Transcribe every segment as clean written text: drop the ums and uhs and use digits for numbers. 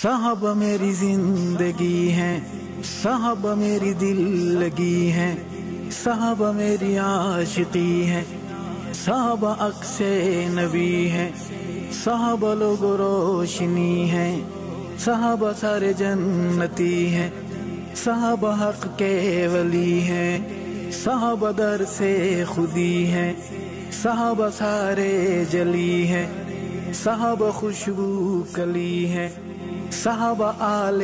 صحابہ میری زندگی ہیں، صحابہ میری دل لگی ہیں، صحابہ میری عاشقی ہیں، صحابہ عکس نبی ہیں، صحابہ لوگ روشنی ہیں، صحابہ سارے جنتی ہیں، صحابہ حق کے ولی ہیں، صحابہ در سے خودی ہیں، صحابہ سارے جلی ہیں، صحابہ خوشبو کلی ہیں، صحابہ آل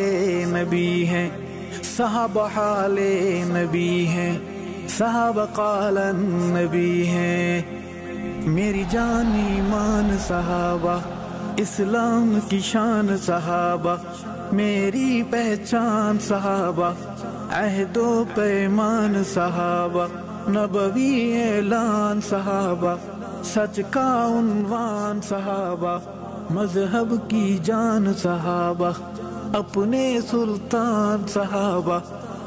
نبی ہیں، صحابہ حال نبی ہیں، صحابہ قال نبی ہیں۔ میری جان ایمان صحابہ، اسلام کی شان صحابہ، میری پہچان صحابہ، عہد و پیمان صحابہ، نبوی اعلان صحابہ، سچ کا عنوان صحابہ، مذہب کی جان صحابہ، اپنے سلطان صحابہ،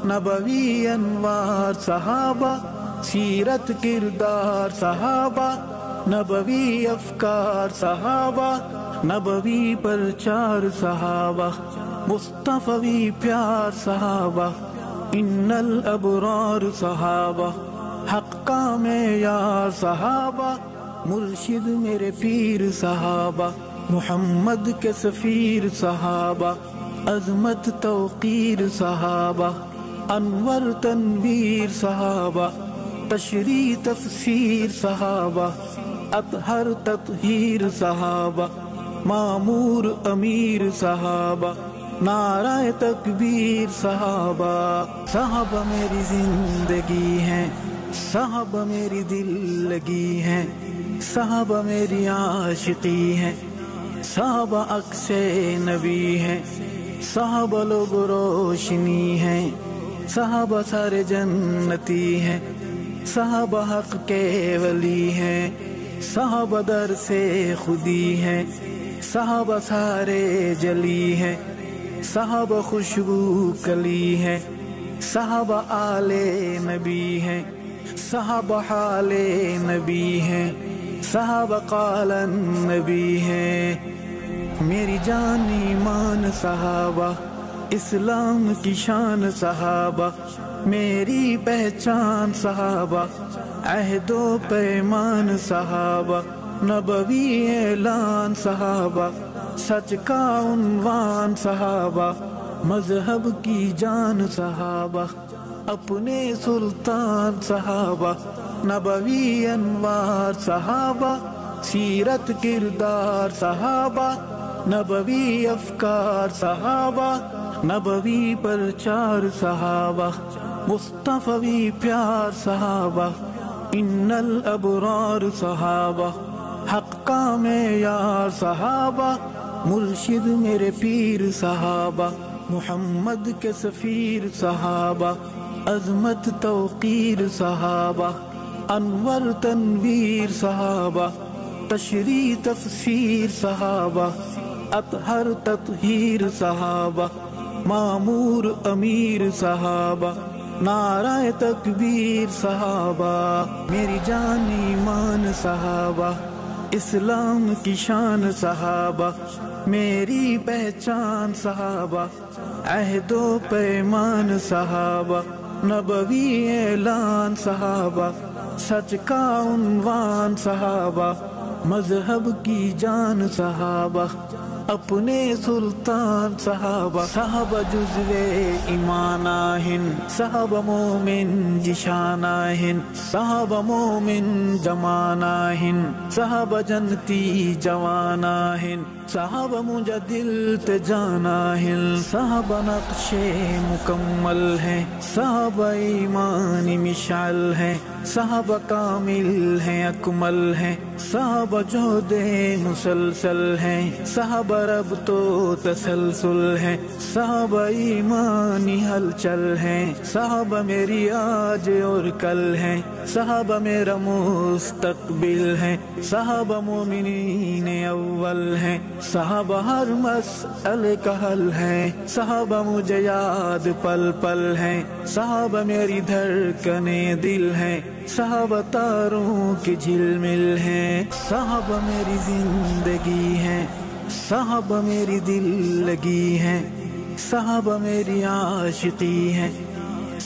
نبوی انوار صحابہ، سیرت کردار صحابہ، نبوی افکار صحابہ، نبوی پرچار صحابہ، مصطفی پیار صحابہ، ان الابرار صحابہ، حق کا معیار صحابہ، مرشد میرے پیر صحابہ، محمد کے سفیر صحابہ، عظمت توقیر صحابہ، انور تنویر صحابہ، تشریح تفسیر صحابہ، اطہر تطہیر صحابہ، معمور امیر صحابہ، نعرہ تکبیر صحابہ۔ صحابہ میری زندگی ہیں، صحابہ میری دل لگی ہیں، صحابہ میری عاشقی ہیں، صحابہ عکس نبی ہیں، صحابہ لوگ روشنی ہیں، صحابہ سارے جنتی ہیں، صحابہ حق کے ولی ہیں، صحابہ در سے خودی ہیں، صحابہ سارے جلی ہیں، صحابہ خوشبو کلی ہیں، صحابہ آل نبی ہیں، صحابہ حال نبی ہیں، صحابہ قال نبی ہیں۔ میری جان ایمان صحابہ، اسلام کی شان صحابہ، میری پہچان صحابہ، عہد و پیمان صحابہ، نبوی اعلان صحابہ، سچ کا عنوان صحابہ، مذہب کی جان صحابہ، اپنے سلطان صحابہ، نبوی انوار صحابہ، سیرت کردار صحابہ، نبوی افکار صحابہ، نبوی پرچار صحابہ، مصطفی پیار صحابہ، ان الابرار صحابہ، حق کا معیار صحابہ، مرشد میرے پیر صحابہ، محمد کے سفیر صحابہ، عظمت توقیر صحابہ، انور تنویر صحابہ، تشریح تفسیر صحابہ، اطہر تطہیر صحابہ، معمور امیر صحابہ، نعرہ تکبیر صحابہ۔ میری جان ایمان صحابہ، اسلام کی شان صحابہ، میری پہچان صحابہ، عہد و پیمان صحابہ، نبوی اعلان صحابہ، سچ کا عنوان صحابہ، مذہب کی جان صحابہ، اپنے سلطان صحابہ، صحابہ جزو ایمان آہن، صحابہ مومن جشان آہن، صحابہ مومن جمان آہن، صحابہ جنتی جوان آہن، صحابہ مجدل تجان آہن، صحابہ نقش مکمل ہیں، صحابہ ایمان مشعل ہیں، صحابہ کامل ہیں اکمل ہیں، صحابہ جہد مسلسل ہیں، صحابہ رب تو تسلسل ہیں، صحابہ ایمانی ہلچل ہیں، صحابہ میری آج اور کل ہیں، صحابہ میرا مستقبل ہیں، صحابہ مومنین اول ہیں، صحابہ ہر مسئلے کا حل ہیں، صحابہ مجھے یاد پل پل ہیں، صحابہ میری دھڑکنے دل ہیں، صحابہ تاروں کی جھل مل ہیں، صحابہ میری زندگی ہیں، صحابہ میری دل لگی ہیں، صحابہ میری عاشقی ہیں،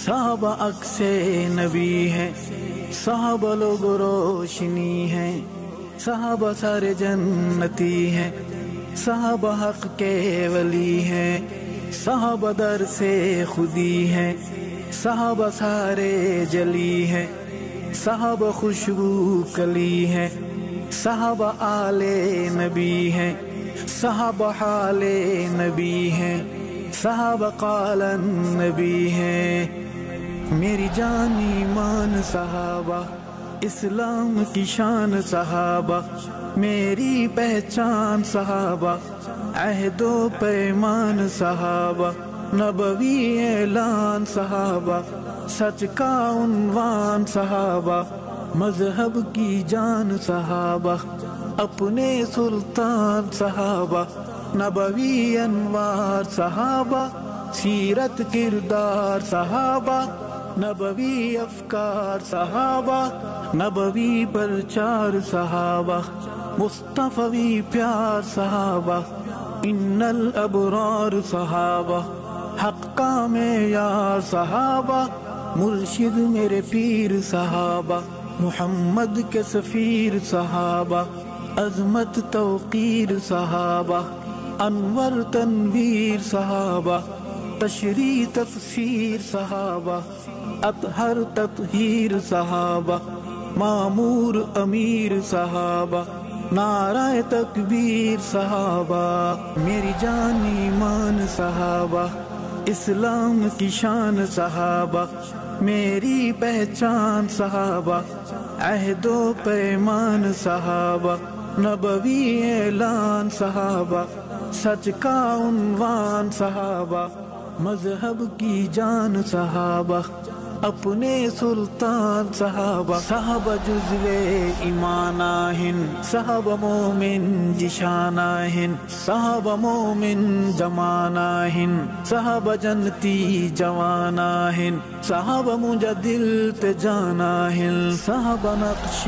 صحابہ عکس نبی ہیں، صحابہ لوگ روشنی ہیں، صحابہ سارے جنتی ہیں، صحابہ حق کے ولی ہیں، صحابہ در سے خودی ہیں، صحابہ سارے جلی ہیں، صحابہ خوشبو کلی ہیں، صحابہ آل نبی ہیں، صحابہ حال نبی ہیں، صحابہ قال نبی ہیں۔ میری جان ایمان صحابہ، اسلام کی شان صحابہ، میری پہچان صحابہ، عہد و پیمان صحابہ، نبوی اعلان صحابہ، سچ کا عنوان صحابہ، مذہب کی جان صحابہ، اپنے سلطان صحابہ، نبوی انوار صحابہ، سیرت کردار صحابہ، نبوی افکار صحابہ، نبوی پرچار صحابہ، مصطفی پیار صحابہ، ان الابرار صحابہ، حق کا معیار صحابہ، مرشد میرے پیر صحابہ، محمد کے سفیر صحابہ، عظمت توقیر صحابہ، انور تنویر صحابہ، تشریح تفسیر صحابہ، اطہر تطہیر صحابہ، معمور امیر صحابہ، نعرہ تکبیر صحابہ، میری جان ایمان صحابہ، اسلام کی شان صحابہ، میری پہچان صحابہ، عہد و پیمان صحابہ، نبوی اعلان صحابہ، سچ کا عنوان صحابہ، مذہب کی جان صحابہ، اپنے سلطان صحابہ، صحابہ جزو ایمان آہن، صحابہ مومن جشان آہن، صحابہ مومن جمان آہن، صحابہ جنتی جوان آہن، صحابہ مجدل تے جان آہن، صحابہ نقش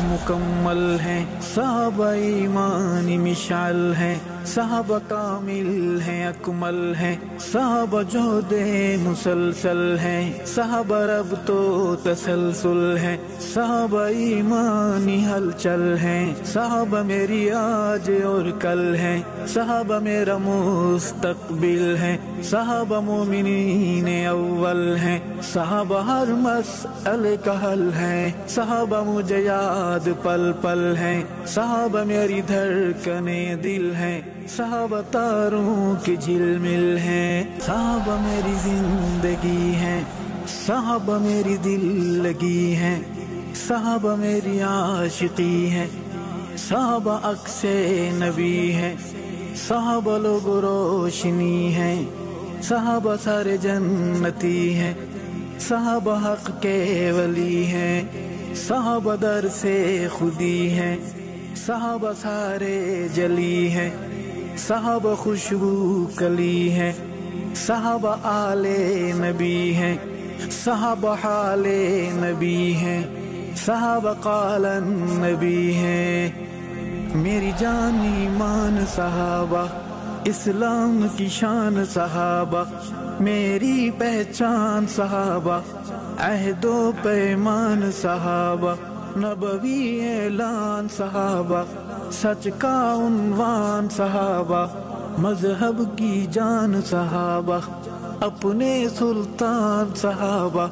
مکمل ہیں، صحابہ ایمان مشعل ہیں، صحابہ کامل ہیں اکمل ہیں، صحابہ جہد مسلسل ہیں، صحابہ رب تو تسلسل ہیں، صحابہ ایمانی ہلچل ہیں، صحابہ میری آج اور کل ہیں، صحابہ میرا مستقبل ہیں، صحابہ مومنین اول ہیں، صحابہ ہر مسئلے کا حل ہیں، صحابہ مجھے یاد پل پل ہیں، صحابہ میری دھڑکنے دل ہیں، صحابہ تاروں کی جھل مل ہیں، صحابہ میری زندگی ہیں، صحابہ میری دل لگی ہیں، صحابہ میری عاشقی ہیں، صحابہ عکس نبی ہیں، صحابہ لوگ روشنی ہیں، صحابہ سارے جنتی ہیں، صحابہ حق کے ولی ہیں، صحابہ در سے خودی ہیں، صحابہ سارے جلی ہیں، صحابہ خوشبو کلی ہیں، صحابہ آل نبی ہیں، صحابہ حال نبی ہیں، صحابہ قال نبی ہیں۔ میری جان ایمان صحابہ، اسلام کی شان صحابہ، میری پہچان صحابہ، عہد و پیمان صحابہ، نبوی اعلان صحابہ، سچ کا عنوان صحابہ، مذہب کی جان صحابہ، اپنے سلطان صحابہ،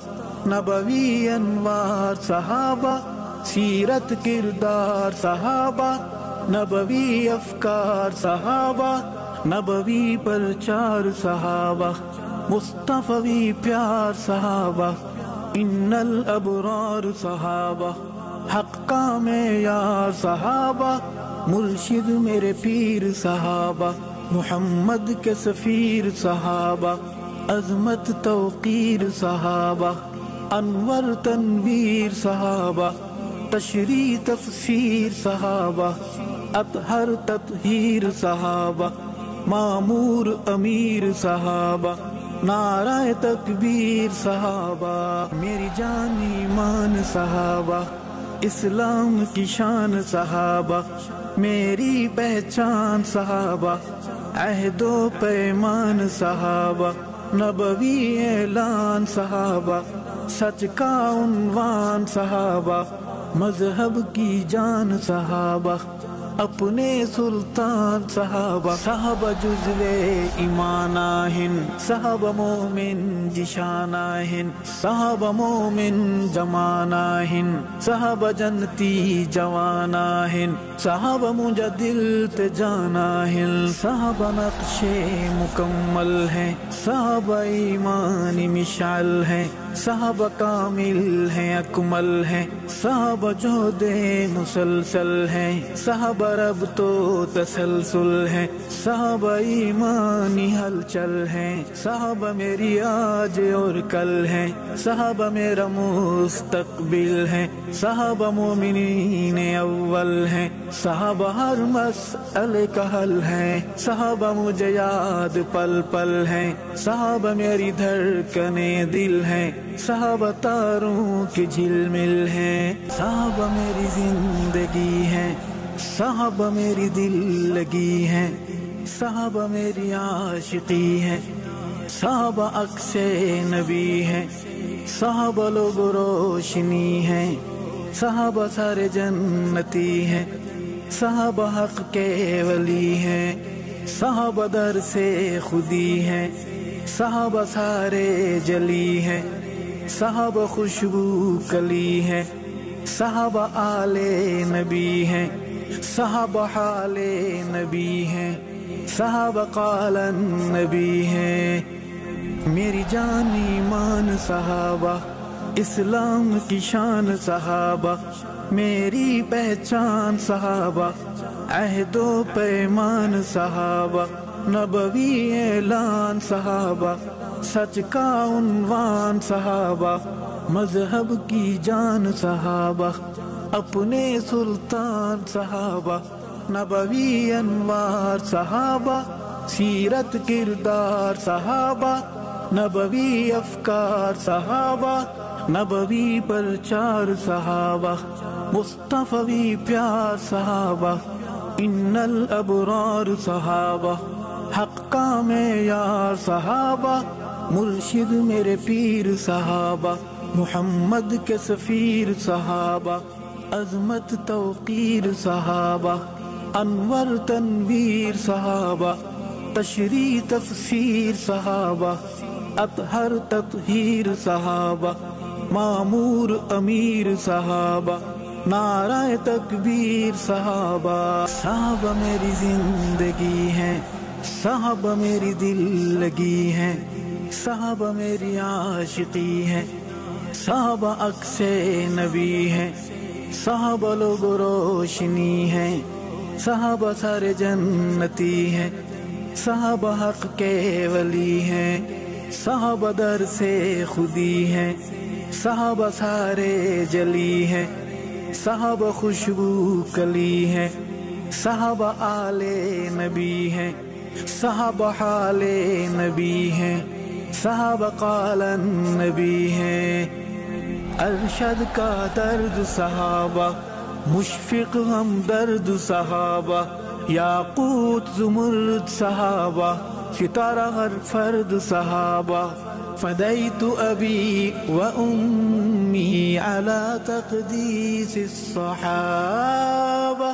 نبوی انوار صحابہ، سیرت کردار صحابہ، نبوی افکار صحابہ، نبوی پرچار صحابہ، مصطفی پیار صحابہ، ان الابرار صحابہ، حق کا معیار صحابہ، مرشد میرے پیر صحابہ، محمد کے سفیر صحابہ، عظمت توقیر صحابہ، انور تنویر صحابہ، تشریح تفسیر صحابہ، اطہر تطہیر صحابہ، معمور امیر صحابہ، نعرہ تکبیر صحابہ، میری جان ایمان صحابہ، اسلام کی شان صحابہ، میری پہچان صحابہ، عہد و پیمان صحابہ، نبوی اعلان صحابہ، سچ کا عنوان صحابہ، مذہب کی جان صحابہ، اپنے سلطان صحابہ، صحابہ جزو ایماناہن، صحابہ مومن جشاناہن، صحابہ مومن جماناہن، صحابہ جنتی جواناہن، صحابہ مجدل تجاناہن، صحابہ نقش مکمل ہیں، صحابہ ایمان مشعل ہیں، صحابہ کامل ہیں اکمل ہیں، صحابہ جہد مسلسل ہیں، صحابہ رب تو تسلسل ہیں، صحابہ ایمانی ہلچل ہیں، صحابہ میری آج اور کل ہیں، صحابہ میرا مستقبل ہیں، صحابہ مومنین اول ہیں، صحابہ ہر مسئلے کا حل ہیں، صحابہ مجھے یاد پل پل ہیں، صحابہ میری دھڑکنے دل ہیں، صحابہ تاروں کی جھل مل ہیں، صحابہ میری زندگی ہیں، صحابہ میری دل لگی ہیں، صحابہ میری عاشقی ہیں، صحابہ عکس نبی ہیں، صحابہ لوگ روشنی ہیں، صحابہ سارے جنتی ہیں، صحابہ حق کے ولی ہیں، صحابہ در سے خودی ہیں، صحابہ سارے جلی ہیں، صحابہ خوشبو کلی ہیں، صحابہ آل نبی ہیں، صحابہ حال نبی ہیں، صحابہ قال نبی ہیں، میری جان ایمان صحابہ، اسلام کی شان صحابہ، میری پہچان صحابہ، عہد و پیمان صحابہ، نبوی اعلان صحابہ، سچ کا عنوان صحابہ، مذہب کی جان صحابہ، اپنے سلطان صحابہ، نبوی انوار صحابہ، سیرت کردار صحابہ، نبوی افکار صحابہ، نبوی پرچار صحابہ، مصطفی پیار صحابہ، ان الابرار صحابہ، حق کا معیار صحابہ، مرشد میرے پیر صحابہ، محمد کے سفیر صحابہ، عظمت توقیر صحابہ، انور تنویر صحابہ، تشریح تفسیر صحابہ، اطہر تطہیر صحابہ، معمور امیر صحابہ، نعرہ تکبیر صحابہ، صحابہ میری زندگی ہیں، صحابہ میری دل لگی ہیں، صحابہ میری عاشقی ہیں، صحابہ عکس نبی ہیں، صحابہ لوگ روشنی ہیں، صحابہ سارے جنتی ہیں، صحابہ حق کے ولی ہیں، صحابہ در سے خودی ہیں، صحابہ سارے جلی ہیں، صحابہ خوشبو کلی ہیں، صحابہ آل نبی ہیں، صحابہ حال نبی ہیں، صحابہ قال نبی ہیں، ارشد کا درد صحابہ، مشفق ہمدرد صحابہ، یاقوت زمرد صحابہ، ستارہ ہر فرد صحابہ، فدیت ابی و امی علی تقدیس الصحابہ.